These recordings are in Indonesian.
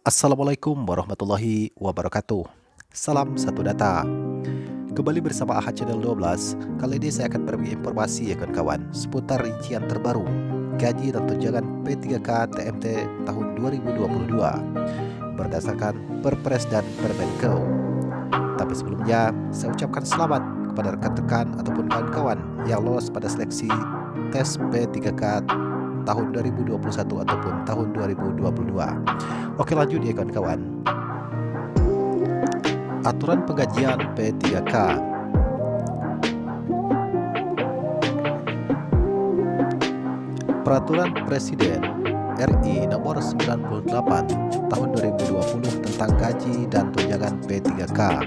Assalamualaikum warahmatullahi wabarakatuh. Salam satu data. Kembali bersama AHA Channel 12. Kali ini saya akan berbagi informasi ya kawan-kawan seputar rincian terbaru gaji dan tunjangan P3K TMT tahun 2022 berdasarkan Perpres dan Permenkeu. Tapi sebelumnya saya ucapkan selamat kepada rekan-rekan ataupun kawan-kawan yang lolos pada seleksi tes P3K tahun 2021 ataupun tahun 2022. Oke, lanjut ya kawan-kawan. Aturan penggajian P3K. Peraturan Presiden RI nomor 98 tahun 2020 tentang gaji dan tunjangan P3K.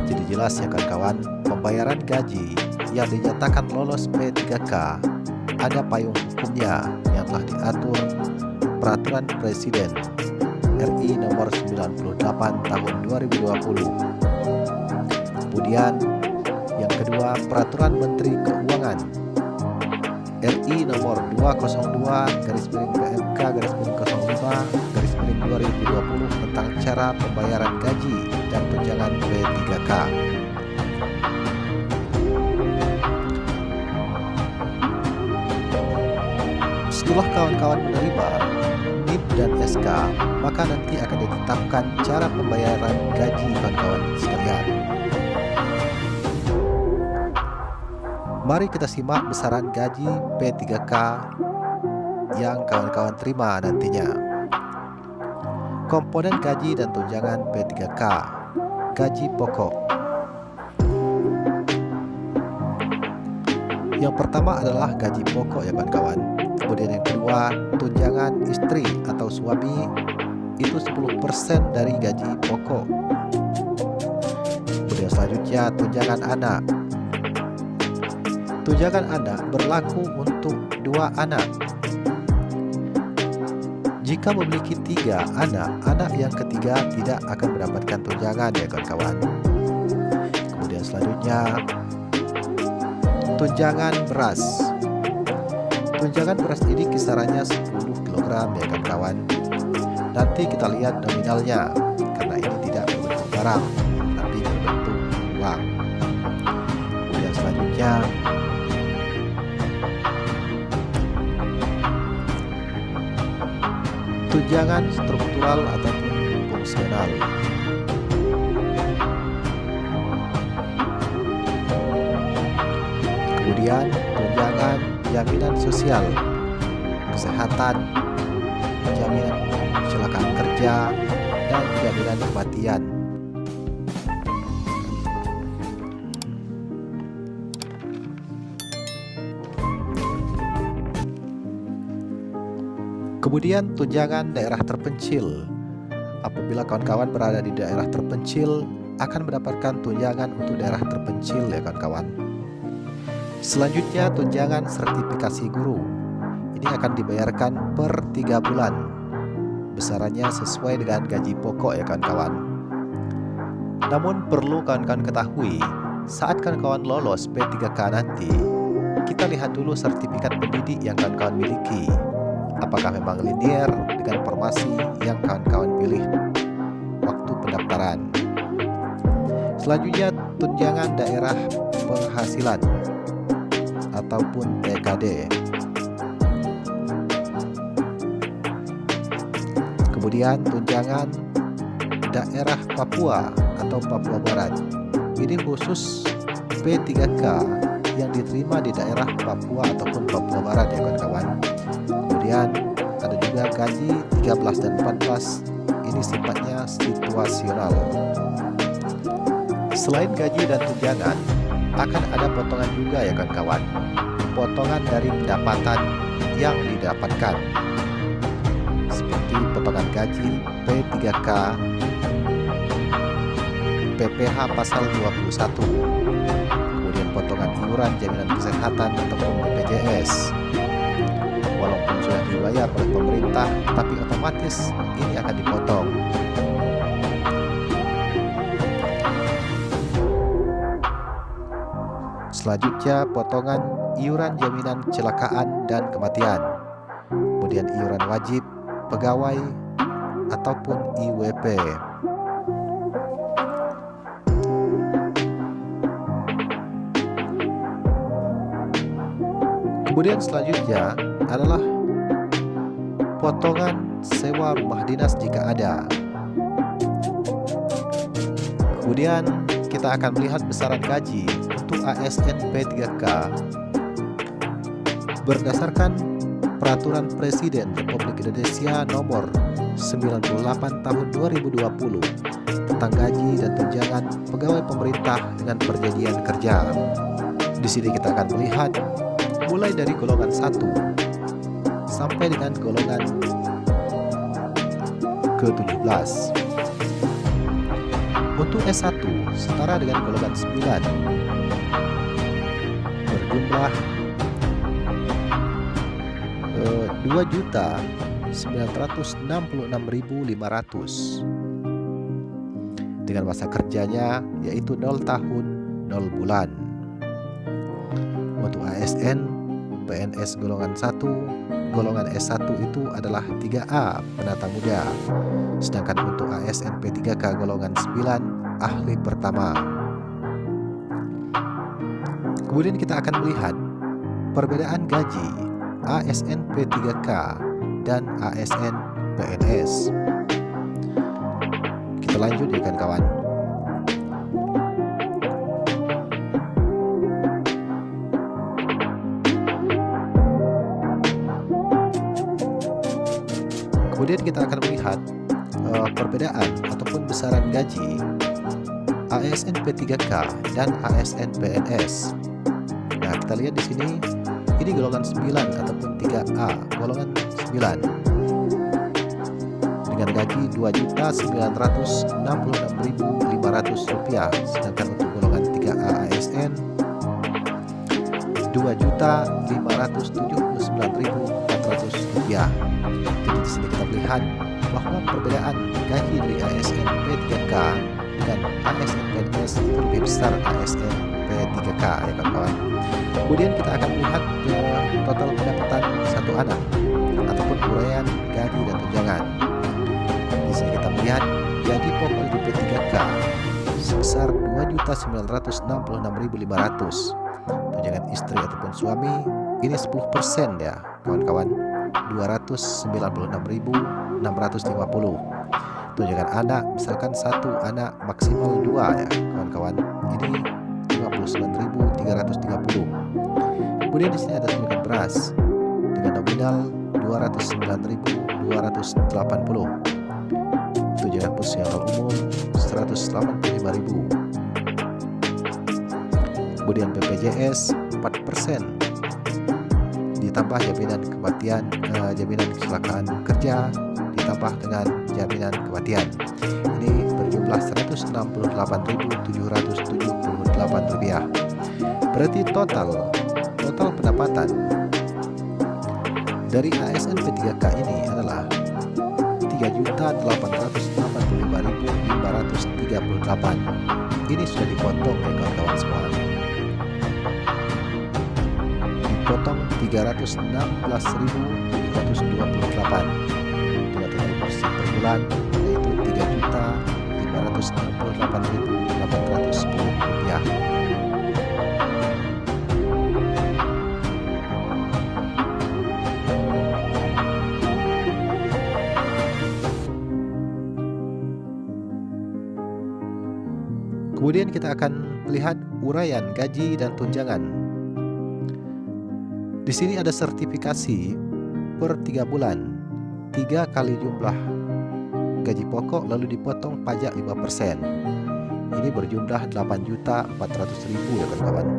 Jadi jelas ya kawan-kawan, pembayaran gaji yang dinyatakan lolos P3K ada payung hukumnya yang telah diatur Peraturan Presiden RI nomor 98 tahun 2020. Kemudian yang kedua, Peraturan Menteri Keuangan RI nomor 202/PMK/05/2020 tentang cara pembayaran gaji dan tunjangan P3K. Setelah kawan-kawan menerima NIP dan SK, maka nanti akan ditetapkan cara pembayaran gaji kawan-kawan sekalian. Mari kita simak besaran gaji P3K yang kawan-kawan terima nantinya. Komponen gaji dan tunjangan P3K. Gaji pokok. Yang pertama adalah gaji pokok ya kawan-kawan. Kemudian yang kedua, tunjangan istri atau suami itu 10% dari gaji pokok. Kemudian selanjutnya tunjangan anak. Tunjangan anak berlaku untuk 2 anak. Jika memiliki 3 anak, anak yang ketiga tidak akan mendapatkan tunjangan ya kawan-kawan. Kemudian selanjutnya tunjangan beras. Tunjangan beras ini kisarannya 10 kg ya kawan-kawan. Nanti kita lihat nominalnya, karena ini tidak berbentuk barang, tapi berbentuk uang. Kemudian selanjutnya tunjangan struktural ataupun fungsional. Kemudian tunjangan jaminan sosial, kesehatan, jaminan kecelakaan kerja, dan jaminan kematian. Kemudian tunjangan daerah terpencil. Apabila kawan-kawan berada di daerah terpencil, akan mendapatkan tunjangan untuk daerah terpencil ya kawan-kawan. Selanjutnya tunjangan sertifikasi guru. Ini akan dibayarkan per 3 bulan. Besarannya sesuai dengan gaji pokok ya kawan-kawan. Namun perlu kawan-kawan ketahui, saat kawan-kawan lolos P3K nanti, kita lihat dulu sertifikat pendidik yang kawan-kawan miliki. Apakah memang linear dengan formasi yang kawan-kawan pilih waktu pendaftaran. Selanjutnya tunjangan daerah penghasilan ataupun TKD. Kemudian tunjangan daerah Papua atau Papua Barat. Ini khusus P3K yang diterima di daerah Papua ataupun Papua Barat ya kawan-kawan. Kemudian ada juga gaji 13 dan 14. Ini sifatnya situasional. Selain gaji dan tunjangan, akan ada potongan juga ya kawan-kawan. Potongan dari pendapatan yang didapatkan, seperti potongan gaji P3K PPh pasal 21. Kemudian potongan iuran jaminan kesehatan ataupun BPJS. Walaupun sudah dibayar oleh pemerintah, tapi otomatis ini akan dipotong. Selanjutnya potongan iuran jaminan kecelakaan dan kematian. Kemudian iuran wajib pegawai ataupun IWP. Kemudian selanjutnya adalah potongan sewa rumah dinas jika ada. Kemudian kita akan melihat besaran gaji untuk ASN P3K berdasarkan Peraturan Presiden Republik Indonesia Nomor 98 Tahun 2020 tentang gaji dan tunjangan pegawai pemerintah dengan perjanjian kerja. Di sini kita akan melihat mulai dari golongan 1 sampai dengan golongan ke-17. Untuk S1 setara dengan golongan 9 berjumlah 2.966.500 dengan masa kerjanya yaitu 0 tahun 0 bulan. Untuk ASN PNS golongan 1, golongan S1 itu adalah 3A penata muda. Sedangkan untuk ASN P3K golongan 9 ahli pertama. Kemudian kita akan melihat perbedaan gaji ASN P3K dan ASN PNS. Kita lanjut ya kawan-kawan. Kemudian kita akan melihat perbedaan ataupun besaran gaji ASN P3K dan ASN PNS. Nah, kita lihat di sini ini golongan 9 ataupun 3A, golongan 9 dengan gaji Rp2.966.500, sedangkan untuk golongan 3A ASN Rp2.579.400. Jadi di sini kita melihat bahwa perbedaan gaji dari ASN P3K dengan ASN PNS lebih besar ASN P3K ya kawan-kawan. Kemudian kita akan melihat total pendapatan satu anak ataupun uraian gaji dan tunjangan. Di sini kita melihat gaji pokok di P3K sebesar Rp2.966.500. Tunjangan istri ataupun suami ini 10% ya kawan-kawan, Rp296.650. Tunjangan anak misalkan satu anak maksimal 2 ya kawan-kawan, ini Rp59.330. Kemudian di sini ada tunjangan beras dengan nominal Rp209.280. Tunjangan fungsional umum Rp185.000. Kemudian BPJS 4% ditambah jaminan kematian, jaminan kecelakaan kerja ditambah dengan jaminan kematian. Ini berjumlah Rp168.778. Berarti total pendapatan dari ASN P3K ini adalah Rp3.885.538. Ini sudah dipotong ya kawan-kawan semua. Dipotong Rp316.728 dengan total porsi per bulan yaitu Rp3.568.810. Kemudian kita akan melihat uraian gaji dan tunjangan. Di sini ada sertifikasi per 3 bulan, 3 kali jumlah gaji pokok lalu dipotong pajak 5%. Ini berjumlah 8.400.000 ya kawan-kawan.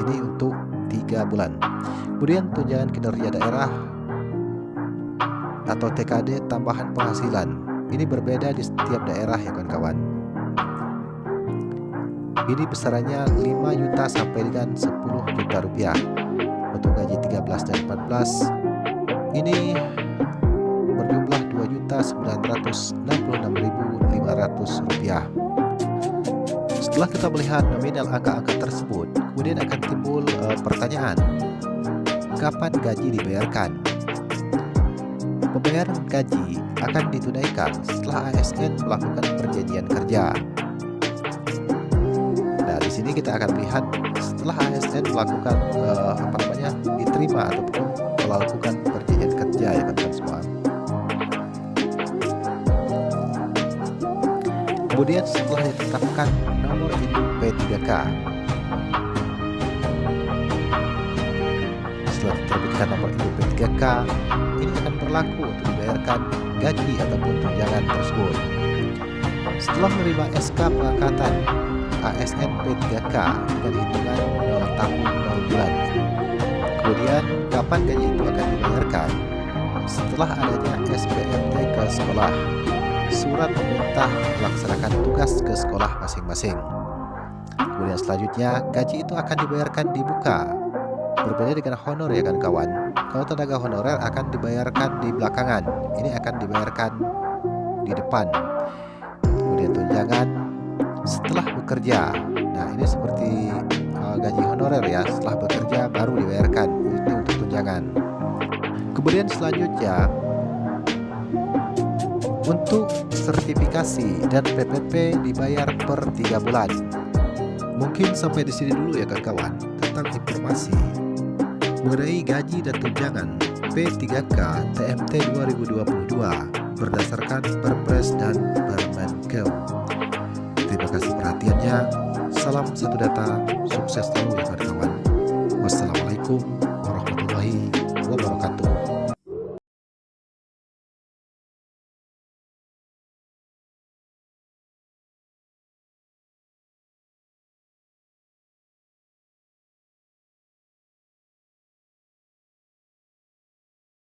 Ini untuk 3 bulan. Kemudian tunjangan kinerja daerah atau TKD tambahan penghasilan. Ini berbeda di setiap daerah ya kawan-kawan. Ini besarannya 5 juta sampai dengan 10 juta rupiah. Untuk gaji 13 dan 14 ini berjumlah Rp2.966.500. Setelah kita melihat nominal angka-angka tersebut, kemudian akan timbul pertanyaan, kapan gaji dibayarkan? Pembayaran gaji akan ditunaikan setelah ASN melakukan perjanjian kerja. Nah, di sini kita akan lihat setelah ASN melakukan diterima ataupun melakukan perjanjian kerja ya kan semua. Kemudian setelah ditetapkan nomor induk P3K, setelah diterbitkan nomor induk P3K, ini akan berlaku untuk dibayarkan gaji ataupun tunjangan tersebut. Setelah menerima SK pengangkatan ASN P3K dengan hitungan 0 tahun 0 bulan. Kemudian kapan gaji itu akan dibayarkan? Setelah adanya SPMT ke sekolah, surat perintah melaksanakan tugas ke sekolah masing-masing. Kemudian selanjutnya gaji itu akan dibayarkan di muka. Berbeda dengan honor ya kan kawan. Kalau tenaga honorer akan dibayarkan di belakangan, ini akan dibayarkan di depan. Kemudian tunjangan setelah bekerja. Nah, ini seperti gaji honorer ya, setelah bekerja baru dibayarkan. Ini untuk tunjangan. Kemudian selanjutnya untuk sertifikasi dan PPP dibayar per 3 bulan. Mungkin sampai di sini dulu ya kawan tentang informasi mengenai gaji dan tunjangan P3K TMT 2022 berdasarkan Perpres dan Permenkeu. Terima kasih perhatiannya. Salam satu data, sukses selalu ya kawan. Wassalamualaikum